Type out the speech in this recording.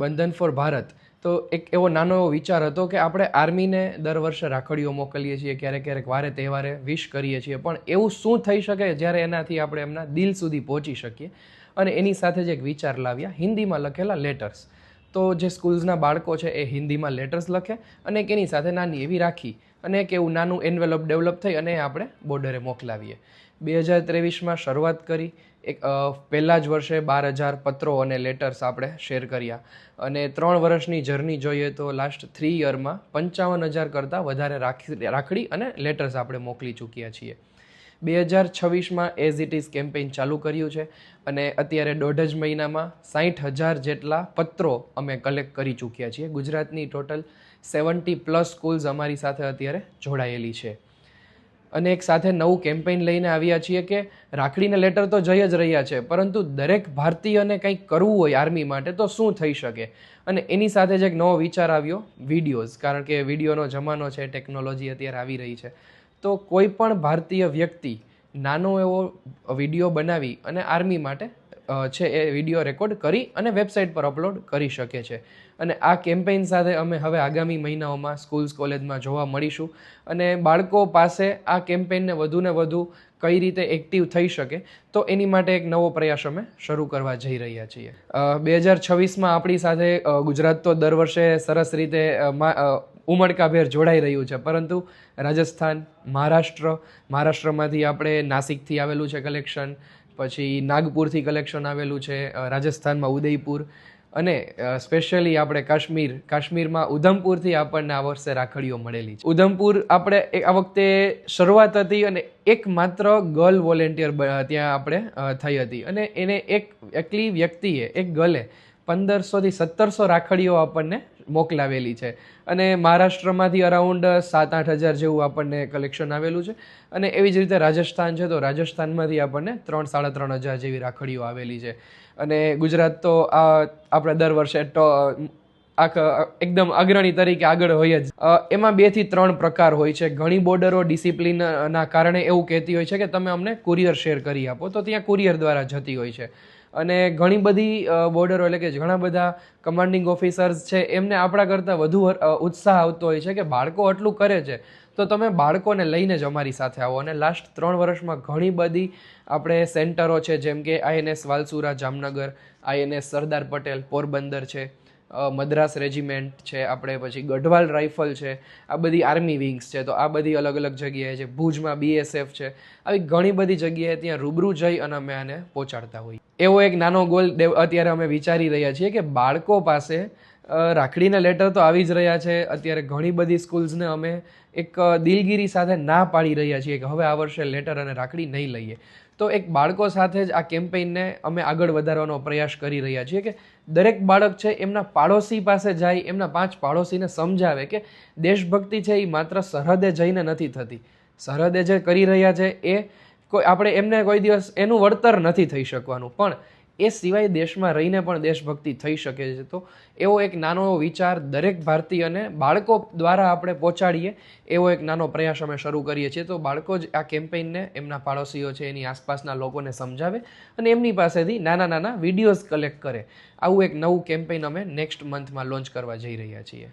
બંધન ફોર ભારત, તો એક એવો નાનો એવો વિચાર હતો કે આપણે આર્મીને દર વર્ષે રાખડીઓ મોકલીએ છીએ, ક્યારેક ક્યારેક વારે તહેવારે વિશ કરીએ છીએ, પણ એવું શું થઈ શકે જ્યારે એનાથી આપણે એમના દિલ સુધી પહોંચી શકીએ. અને એની સાથે જ એક વિચાર લાવ્યા, હિન્દીમાં લખેલા લેટર્સ. તો જે સ્કૂલ્સના બાળકો છે એ હિન્દીમાં લેટર્સ લખે અને એક એની સાથે નાની એવી રાખી અને એક એવું નાનું એન્વેલપ ડેવલપ થઈ અને આપણે બોર્ડરે મોકલાવીએ. 2023માં શરૂઆત કરી. એક પહેલાં જ વર્ષે 12,000 પત્રો અને લેટર્સ આપણે શેર કર્યા અને 3 વર્ષની જર્ની જોઈએ તો લાસ્ટ 3 યરમાં 55,000 કરતાં વધારે રાખડી અને લેટર્સ આપણે મોકલી ચૂક્યા છીએ. 2026માં એઝ ઇટ ઇઝ કેમ્પેઇન ચાલુ કર્યું છે અને અત્યારે 1.5 મહિનામાં 60,000 જેટલા પત્રો અમે કલેક્ટ કરી ચૂક્યા છીએ. ગુજરાતની ટોટલ 70+ સ્કૂલ્સ અમારી સાથે અત્યારે જોડાયેલી છે. અને એક સાથે નવું કેમ્પેઇન લઈને આવ્યા છીએ કે રાખડીને લેટર તો જઈ જ રહ્યા છે, પરંતુ દરેક ભારતીયને કંઈક કરવું હોય આર્મી માટે તો શું થઈ શકે. અને એની સાથે જ એક નવો વિચાર આવ્યો, વિડીયોઝ. કારણ કે વિડીયોનો જમાનો છે, ટેકનોલોજી અત્યારે આવી રહી છે, તો કોઈ પણ ભારતીય વ્યક્તિ નાનો એવો વિડીયો બનાવી અને આર્મી માટે છે એ વિડીયો રેકોર્ડ કરી અને વેબસાઇટ પર અપલોડ કરી શકે છે. અને આ કેમ્પેઇન સાથે અમે હવે આગામી મહિનાઓમાં સ્કૂલ્સ કોલેજમાં જોવા મળીશું અને બાળકો પાસે આ કેમ્પેઇનને વધુને વધુ કઈ રીતે એક્ટિવ થઈ શકે તો એની માટે એક નવો પ્રયાસ અમે શરૂ કરવા જઈ રહ્યા છીએ. 2026માં આપણી સાથે ગુજરાત તો દર વર્ષે સરસ રીતે ઉમળકાભેર જોડાઈ રહ્યું છે, પરંતુ રાજસ્થાન, મહારાષ્ટ્રમાંથી આપણે નાસિકથી આવેલું છે કલેક્શન, પછી નાગપુરથી કલેક્શન આવેલું છે, રાજસ્થાનમાં ઉદયપુર, અને સ્પેશિયલી આપણે કાશ્મીરમાં ઉધમપુરથી આપણને આ વર્ષે રાખડીઓ મળેલી છે. ઉધમપુર આપણે આ વખતે શરૂઆત હતી અને એકમાત્ર ગર્લ વોલેન્ટિયર ત્યાં આપણે થઈ હતી અને એને એકલી વ્યક્તિએ, એક ગર્લે 1,500થી 1,700 રાખડીઓ આપણને મોકલાવેલી છે. અને મહારાષ્ટ્રમાંથી અરાઉન્ડ 7-8 હજાર જેવું આપણને કલેક્શન આવેલું છે. અને એવી જ રીતે રાજસ્થાન છે તો રાજસ્થાનમાંથી આપણને 3-3.5 હજાર જેવી રાખડીઓ આવેલી છે. અને ગુજરાત તો આપણે દર વર્ષે એકદમ અગ્રણી તરીકે આગળ હોય જ. એમાં 2 થી 3 પ્રકાર હોય છે. ઘણી બોર્ડરો ડિસિપ્લિનના કારણે એવું કહેતી હોય છે કે તમે અમને કુરિયર શેર કરી આપો, તો ત્યાં કુરિયર દ્વારા જતી હોય છે. અને ઘણી બધી બોર્ડરો એટલે કે ઘણા બધા કમાન્ડિંગ ઓફિસર્સ છે એમને આપણા કરતાં વધુ ઉત્સાહ આવતો હોય છે કે બાળકો આટલું કરે છે તો તમે બાળકોને લઈને જ અમારી સાથે આવો. અને લાસ્ટ 3 વર્ષમાં ઘણી બધી આપણે સેન્ટરો છે, જેમ કે INS વાલસુરા જામનગર, INS સરદાર પટેલ પોરબંદર છે, મદ્રાસ રેજિમેન્ટ છે, આપણે પછી ગઢવાલ રાઇફલ છે, આ બધી આર્મી વિંગ્સ છે, તો આ બધી અલગ અલગ જગ્યાએ છે. ભુજમાં BSF છે. આવી ઘણી બધી જગ્યાએ ત્યાં રૂબરૂ જઈ અને અમે આને પહોંચાડતા હોઈએ. એવો એક નાનો ગોલ અત્યારે અમે વિચારી રહ્યા છીએ કે બાળકો પાસે રાખડીના લેટર તો આવી જ રહ્યા છે. અત્યારે ઘણી બધી સ્કૂલ્સને અમે એક દિલગીરી સાથે ના પાડી રહ્યા છીએ કે હવે આ વર્ષે લેટર અને રાખડી નહીં લઈએ. તો એક બાળકો સાથે જ આ કેમ્પેઇનને અમે આગળ વધારવાનો પ્રયાસ કરી રહ્યા છીએ કે દરેક બાળક છે એમના પાડોશી પાસે જાય, એમના 5 પાડોશીને સમજાવે કે દેશભક્તિ છે એ માત્ર સરહદે જઈને નથી થતી. સરહદે જે કરી રહ્યા છે એ આપણે એમને કોઈ દિવસ એનું વળતર નથી થઈ શકવાનું, પણ એ સિવાય દેશમાં રહીને પણ દેશભક્તિ થઈ શકે છે. તો એવો એક નાનો વિચાર દરેક ભારતીયને બાળકો દ્વારા આપણે પહોંચાડીએ એવો એક નાનો પ્રયાસ અમે શરૂ કરીએ છીએ. તો બાળકો જ આ કેમ્પેઇનને એમના પાડોશીઓ છે એની આસપાસના લોકોને સમજાવે અને એમની પાસેથી નાના વિડીયોઝ કલેક્ટ કરે. આવું એક નવું કેમ્પેઇન અમે નેક્સ્ટ મંથમાં લોન્ચ કરવા જઈ રહ્યા છીએ.